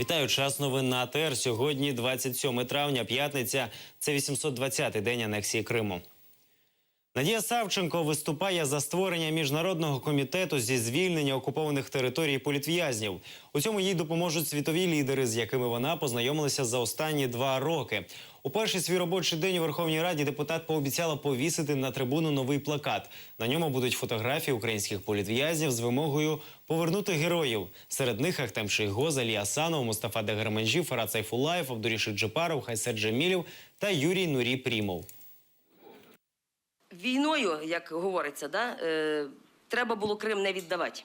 Вітаю, час новин на АТР. Сьогодні 27 травня, п'ятниця. Це 820-й день анексії Криму. Надія Савченко виступає за створення міжнародного комітету зі звільнення окупованих територій політв'язнів. У цьому їй допоможуть світові лідери, з якими вона познайомилася за останні 2 роки. У перший свій робочий день у Верховній Раді депутат пообіцяла повісити на трибуну новий плакат. На ньому будуть фотографії українських політв'язнів з вимогою повернути героїв. Серед них Ахтем Шейхгоз, Алі Асанов, Мустафа Дегерменджі, Фарат Сайфулаєв, Абдурішид Джепаров, Хайсер Джемілєв та Юрій Нурі Прімов. Війною, як говориться, треба було Крим не віддавати.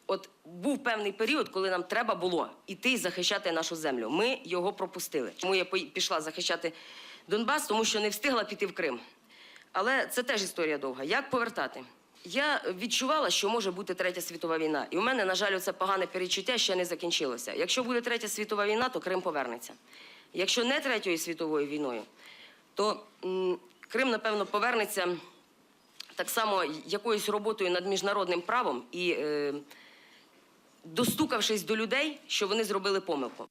От був певний період, коли нам треба було йти і захищати нашу землю. Ми його пропустили. Тому я пішла захищати Донбас, тому що не встигла піти в Крим. Але це теж історія довга. Як повертати? Я відчувала, що може бути Третя світова війна. І у мене, на жаль, це погане передчуття ще не закінчилося. Якщо буде Третя світова війна, то Крим повернеться. Якщо не Третьою світовою війною, то Крим, напевно, повернеться так само якоюсь роботою над міжнародним правом і достукавшись до людей, що вони зробили помилку.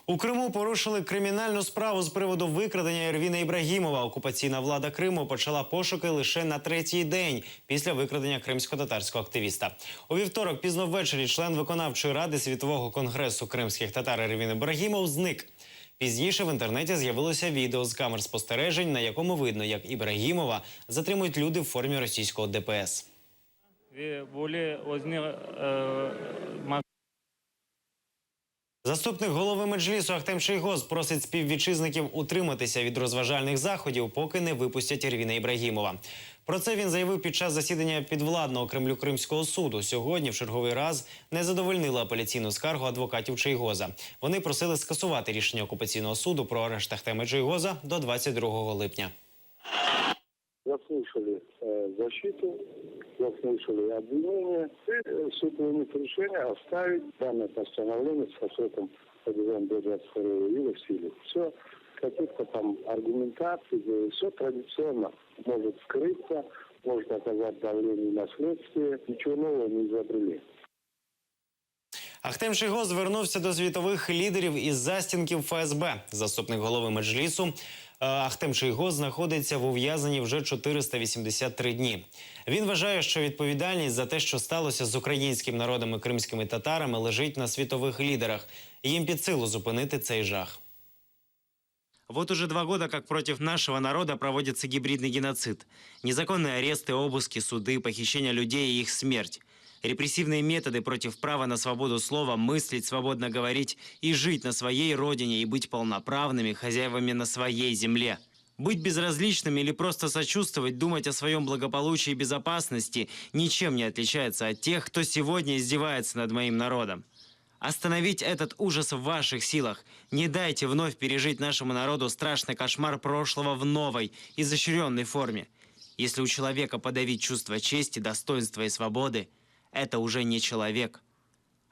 У Криму порушили кримінальну справу з приводу викрадення Ервіна Ібрагімова. Окупаційна влада Криму почала пошуки лише на 3-й день після викрадення кримсько-татарського активіста. У вівторок пізно ввечері член виконавчої ради Світового конгресу кримських татар Ервін Ібрагімов зник. Пізніше в інтернеті з'явилося відео з камер спостережень, на якому видно, як Ібрагімова затримують люди в формі російського ДПС. Заступник голови Меджлісу Ахтем Шейхгоз просить співвітчизників утриматися від розважальних заходів, поки не випустять Ервіна Ібрагімова. Про це він заявив під час засідання підвладного Кремлю Кримського суду. Сьогодні в черговий раз не задовольнили апеляційну скаргу адвокатів Шейхгоза. Вони просили скасувати рішення окупаційного суду про арешт Ахтема Шейхгоза до 22 липня. Заслушали защиту, заслушали обвинение. И суд вынес решение оставить данное постановление с сроком до 22 июля в силе. Все, каких-то там аргументаций, все традиционно может скрыться, может оказать давление на следствие. Ничего нового не изобрели. Ахтем Шейхгоз звернувся до світових лідерів із застінків ФСБ. Заступник голови Меджлісу Ахтем Шейхгоз знаходиться в ув'язненні вже 483 дні. Він вважає, що відповідальність за те, що сталося з українським народом і кримськими татарами, лежить на світових лідерах. Їм під силу зупинити цей жах. Вот уже 2 года, как против нашего народа проводится гибридный геноцид. Незаконные аресты, обыски, суды, похищение людей и их смерть. Репрессивные методы против права на свободу слова, мыслить, свободно говорить и жить на своей родине и быть полноправными хозяевами на своей земле. Быть безразличным или просто сочувствовать, думать о своем благополучии и безопасности ничем не отличается от тех, кто сегодня издевается над моим народом. Остановить этот ужас в ваших силах. Не дайте вновь пережить нашему народу страшный кошмар прошлого в новой, изощренной форме. Если у человека подавить чувство чести, достоинства и свободы, это уже не человек.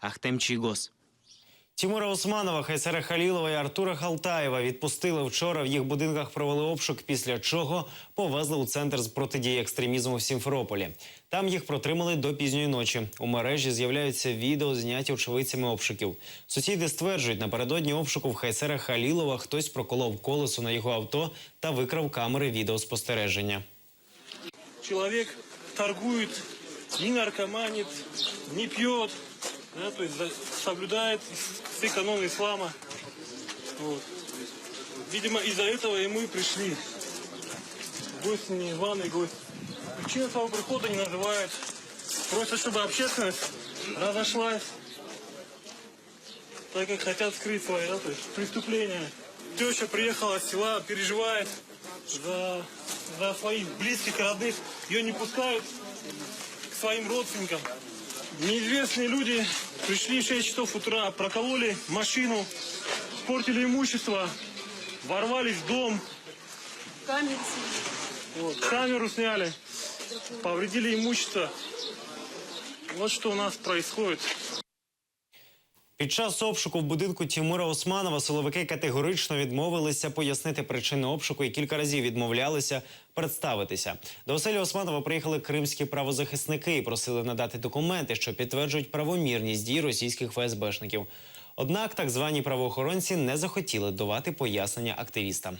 Ахтем Шейхгоз. Тимура Усманова, Хайсера Халілова і Артура Халтаєва відпустили вчора. В їх будинках провели обшук, після чого повезли у центр з протидії екстремізму в Сімферополі. Там їх протримали до пізньої ночі. У мережі з'являються відео, зняті очевидцями обшуків. Сусіди стверджують, напередодні обшуку в Хайсера Халілова хтось проколов колесо на його авто та викрав камери відеоспостереження. Чоловік торгує, не наркоманит, не пьет, да, то есть соблюдает все каноны ислама. Вот. Видимо, из-за этого и мы пришли. Гости незваный гость. Причину своего прихода не называют. Просят, чтобы общественность разошлась, так как хотят скрыть свои, да, то есть преступления. Теща приехала с села, переживает за своих близких, родных. Ее не пускают к своим родственникам. Неизвестные люди пришли в 6 часов утра, прокололи машину, испортили имущество, ворвались в дом. Камеру сняли, повредили имущество. Вот что у нас происходит. Під час обшуку в будинку Тимура Османова силовики категорично відмовилися пояснити причини обшуку і кілька разів відмовлялися представитися. До оселі Османова приїхали кримські правозахисники і просили надати документи, що підтверджують правомірність дій російських ФСБшників. Однак так звані правоохоронці не захотіли давати пояснення активістам.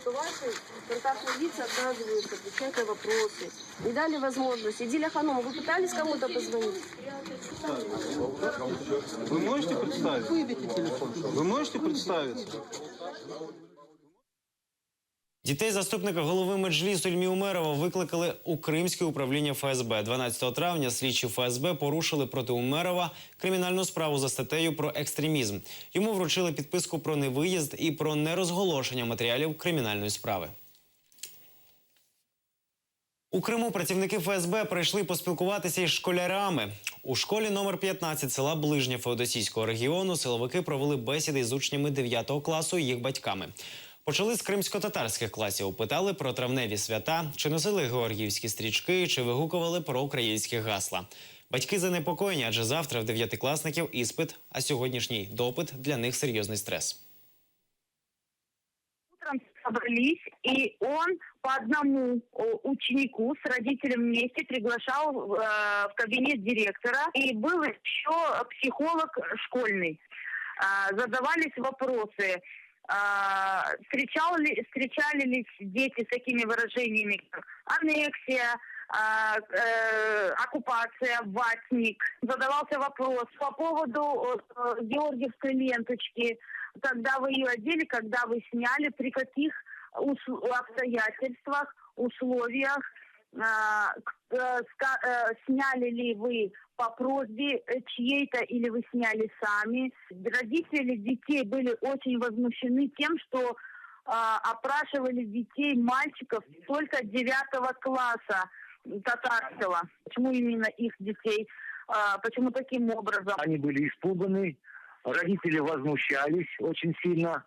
Ваши контактные лица отказываются отвечать на вопросы. Не дали возможность. Идиля Ханум, вы пытались кому-то позвонить? Вы можете представиться? Вы можете представиться? Дітей заступника голови Меджлісу Ільмі Умерова викликали у Кримське управління ФСБ. 12 травня слідчі ФСБ порушили проти Умерова кримінальну справу за статтею про екстремізм. Йому вручили підписку про невиїзд і про нерозголошення матеріалів кримінальної справи. У Криму працівники ФСБ прийшли поспілкуватися із школярами. У школі номер 15 села Ближня Феодосійського регіону силовики провели бесіди з учнями 9 класу і їх батьками. Почали з кримсько-татарських класів, опитали про травневі свята, чи носили георгіївські стрічки, чи вигукували про українські гасла. Батьки занепокоєні, адже завтра в 9-класників іспит, а сьогоднішній допит для них серйозний стрес. Утром собрались, и он по одному ученику с родителем вместе приглашал в кабинет директора. И был еще психолог школьный. Задавались вопросы. Встречали ли дети с такими выражениями, как аннексия, оккупация, ватник. Задавался вопрос по поводу георгиевской ленточки. Когда вы ее одели, когда вы сняли, при каких обстоятельствах, условиях, сняли ли вы по просьбе чьей-то или вы сняли сами. Родители детей были очень возмущены тем, что опрашивали детей, мальчиков только 9 класса татарского. Почему именно их детей? Почему таким образом? Они были испуганы, родители возмущались очень сильно.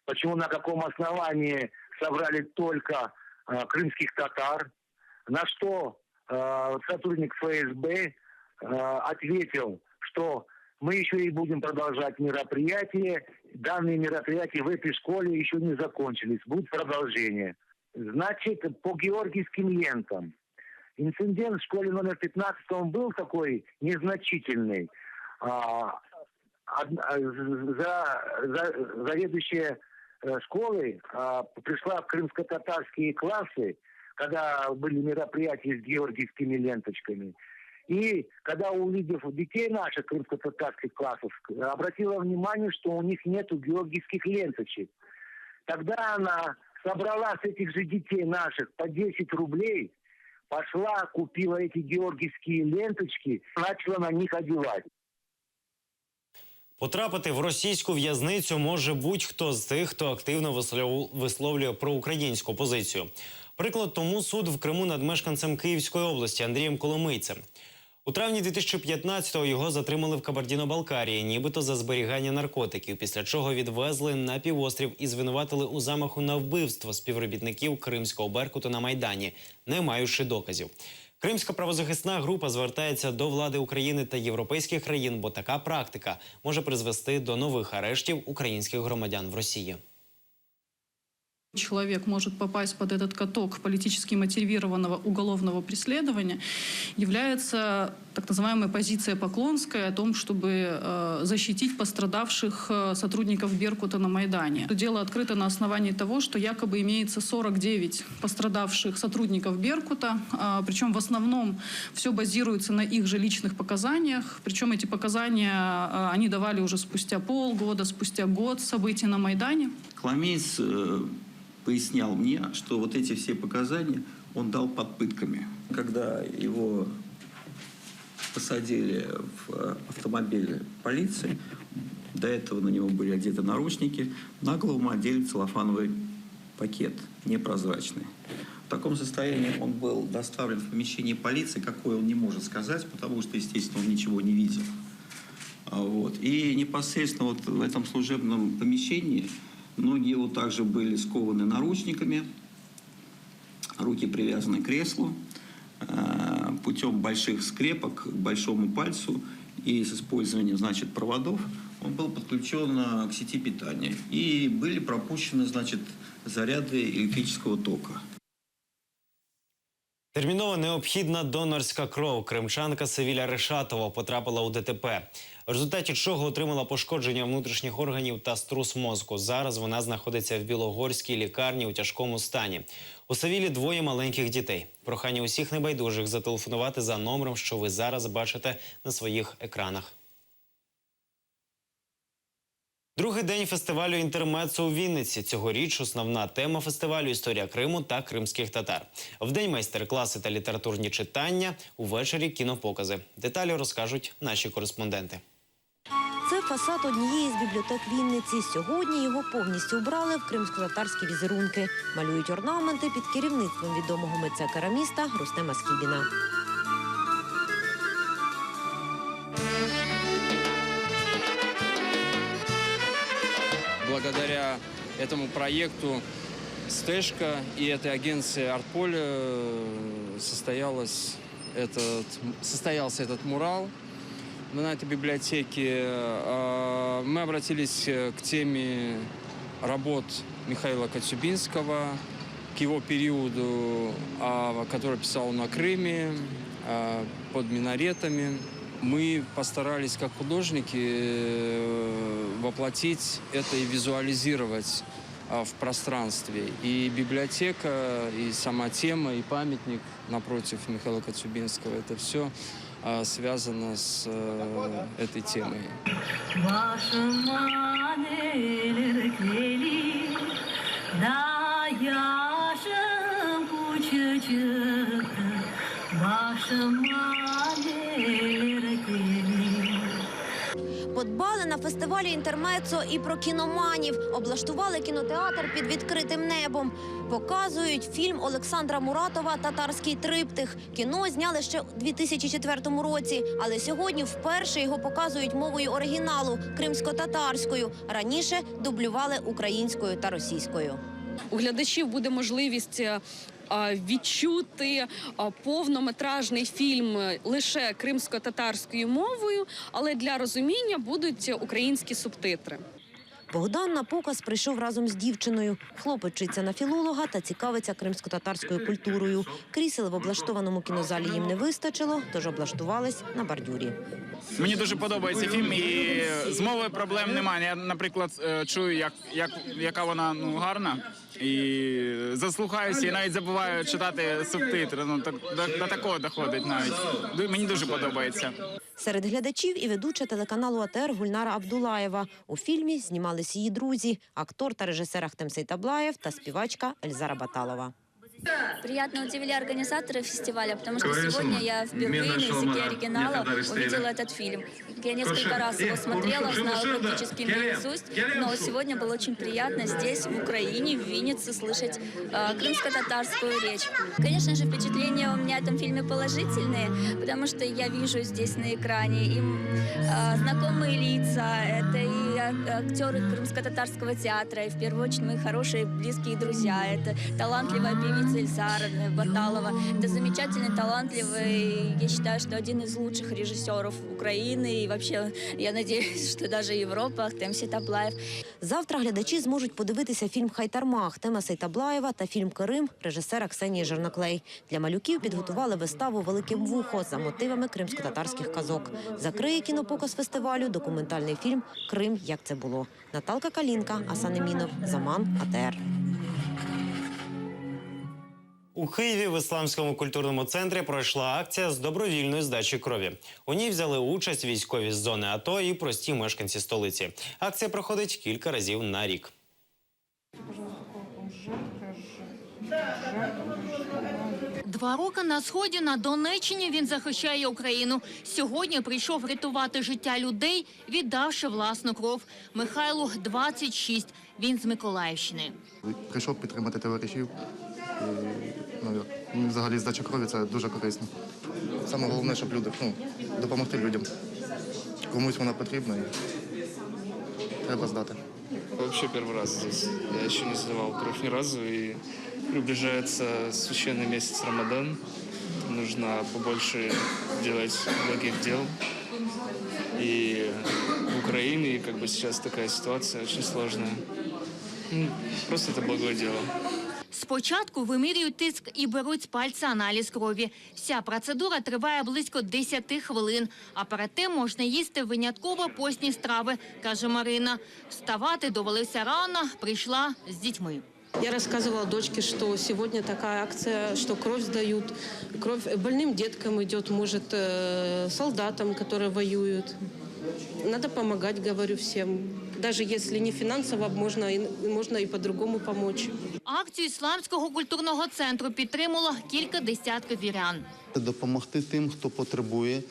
Почему, на каком основании собрали только крымских татар? На что сотрудник ФСБ ответил, что мы еще и будем продолжать мероприятия. Данные мероприятия в этой школе еще не закончились. Будет продолжение. Значит, по георгиевским лентам. Инцидент в школе номер 15 он был такой незначительный. Заведующая школы пришла в крымско-татарские классы, когда были мероприятия с георгиевскими ленточками. И когда, увидев детей наших крымско-татарских классов, обратила внимание, что у них нету георгиевских ленточек. Тогда она собрала с этих же детей наших по 10 рублей, пошла, купила эти георгиевские ленточки, начала на них одевать. Потрапити в російську в'язницю може будь-хто з тих, хто активно висловлює проукраїнську позицію. Приклад тому суд в Криму над мешканцем Київської області Андрієм Коломийцем. У травні 2015-го його затримали в Кабардино-Балкарії, нібито за зберігання наркотиків, після чого відвезли на півострів і звинуватили у замаху на вбивство співробітників Кримського Беркуту на Майдані, не маючи доказів. Кримська правозахисна група звертається до влади України та європейських країн, бо така практика може призвести до нових арештів українських громадян в Росії. Человек может попасть под этот каток политически мотивированного уголовного преследования, является так называемая позиция Поклонская о том, чтобы защитить пострадавших сотрудников Беркута на Майдане. Дело открыто на основании того, что якобы имеется 49 пострадавших сотрудников Беркута, причем в основном все базируется на их же личных показаниях, причем эти показания они давали уже спустя полгода, спустя год событий на Майдане. Коломеец пояснял мне, что вот эти все показания он дал под пытками. Когда его посадили в автомобиль полиции, до этого на него были одеты наручники, на голову одели целлофановый пакет, непрозрачный. В таком состоянии он был доставлен в помещение полиции, какое он не может сказать, потому что, естественно, он ничего не видел. Вот. И непосредственно вот в этом служебном помещении ноги его также были скованы наручниками, руки привязаны к креслу. путем больших скрепок к большому пальцу и с использованием, значит, проводов он был подключен к сети питания. И были пропущены, значит, заряды электрического тока. Терміново необхідна донорська кров. Кримчанка Севіля Решатова потрапила у ДТП, в результаті чого отримала пошкодження внутрішніх органів та струс мозку. Зараз вона знаходиться в Білогорській лікарні у тяжкому стані. У Севілі 2 маленьких дітей. Прохання усіх небайдужих зателефонувати за номером, що ви зараз бачите на своїх екранах. Другий день фестивалю «Інтермеццо» у Вінниці. Цьогоріч основна тема фестивалю – історія Криму та кримських татар. Вдень майстер-класи та літературні читання, увечері кінопокази. Деталі розкажуть наші кореспонденти. Це фасад однієї з бібліотек Вінниці. Сьогодні його повністю убрали в кримсько-татарські візерунки. Малюють орнаменти під керівництвом відомого митця-кераміста Рустема Скібіна. Благодаря этому проекту «Стэшка» и этой агенции «Артполе» состоялся этот мурал на этой библиотеке. Мы обратились к теме работ Михаила Коцюбинского, к его периоду, который писал на Крыме, под минаретами. Мы постарались, как художники, воплотить это и визуализировать в пространстве. И библиотека, и сама тема, и памятник напротив Михаила Коцюбинского, это все связано с этой темой. Подбали на фестивалі «Інтермеццо» і про кіноманів. Облаштували кінотеатр під відкритим небом. Показують фільм Олександра Муратова «Татарський триптих». Кіно зняли ще у 2004 році, але сьогодні вперше його показують мовою оригіналу – кримсько-татарською. Раніше дублювали українською та російською. У глядачів буде можливість відчути повнометражний фільм лише кримсько-татарською мовою, але для розуміння будуть українські субтитри. Богдан на показ прийшов разом з дівчиною. Хлопець вчиться на філолога та цікавиться кримсько-татарською культурою. Крісел в облаштованому кінозалі їм не вистачило, тож облаштувались на бордюрі. Мені дуже подобається фільм, і з мовою проблем немає. Я, наприклад, чую, яка вона гарна, і заслухаюся, і навіть забуваю читати субтитри. До такого доходить навіть. Мені дуже подобається. Серед глядачів і ведуча телеканалу АТР Гульнара Абдулаєва. У фільмі знімались її друзі – актор та режисер Ахтем Сейтаблаєв та співачка Ельзара Баталова. Приятно удивили организаторы фестиваля, потому что сегодня я впервые на языке оригинала увидела этот фильм. Я несколько раз его смотрела, знала практически наизусть, но сегодня было очень приятно здесь, в Украине, в Виннице, слышать крымско-татарскую речь. Конечно же, впечатления у меня в этом фильме положительные, потому что я вижу здесь на экране и знакомые лица, это и актеры крымско-татарского театра, и в первую очередь мои хорошие близкие друзья, это талантливая певица Ильзара Баталова. Это замечательный, талантливый, я считаю, что один из лучших режиссеров Украины и вообще, я надеюсь, что даже Европа, Ахтем Сейтаблаєв. Завтра глядачі зможуть подивитися фільм «Хайтарма» Ахтема Сейтаблаєва та фільм «Крим» режисера Ксенії Жерноклей. Для малюків підготували виставу «Велике вухо» за мотивами кримсько-татарських казок. Закриє кінопоказ фестивалю документальний фільм «Крим. Як це було». Наталка Калінка, Асан Емінов, Заман, АТР. У Києві в Ісламському культурному центрі пройшла акція з добровільної здачі крові. У ній взяли участь військові з зони АТО і прості мешканці столиці. Акція проходить кілька разів на рік. 2 роки на Сході, на Донеччині він захищає Україну. Сьогодні прийшов рятувати життя людей, віддавши власну кров. Михайлу 26. Він з Миколаївщини. Прийшов підтримати товаришів. І, взагалі, здача крові – це дуже корисно. Саме головне, щоб люди, допомогти людям. Комусь вона потрібна і треба здати. Вообще первый раз здесь. Я еще не сдавал кровь ни разу. И приближается священный месяц Рамадан. нужно побольше делать благих дел. И в Украине как бы сейчас такая ситуация очень сложная. Ну, просто это благое дело. Спочатку вимірюють тиск і беруть з пальця аналіз крові. Вся процедура триває близько 10 хвилин. А перед тим можна їсти винятково постні страви, каже Марина. Вставати довелося рано, прийшла з дітьми. Я рассказывала дочке, что сегодня такая акция, что кровь сдают. Кровь больным деткам идет, может, солдатам, которые воюют. Надо помогать, говорю всем. Даже если не финансово, можно и по-другому помочь. Акцію Ісламського культурного центру підтримало кілька десятків вірян. Допомогти тим, хто потребує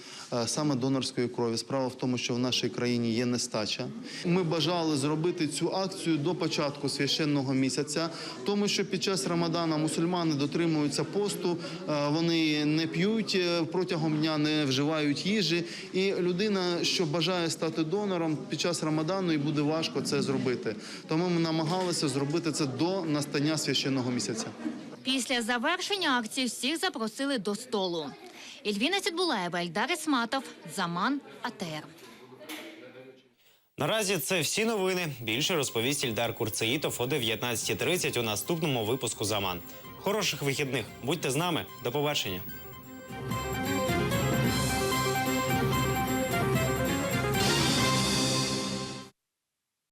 саме донорської крові. Справа в тому, що в нашій країні є нестача. Ми бажали зробити цю акцію до початку священного місяця, тому що під час Рамадана мусульмани дотримуються посту, вони не п'ють протягом дня, не вживають їжі. І людина, що бажає стати донором, під час Рамадану і буде важко це зробити. Тому ми намагалися зробити це до настання священного місяця. Після завершення акції всіх запросили до столу. Ільвіна Сідбулаєва, Ельдар Ісматов, Заман, АТР. Наразі це всі новини. Більше розповість Ільдар Курцеїтов о 19:30 у наступному випуску «Заман». Хороших вихідних. Будьте з нами. До побачення.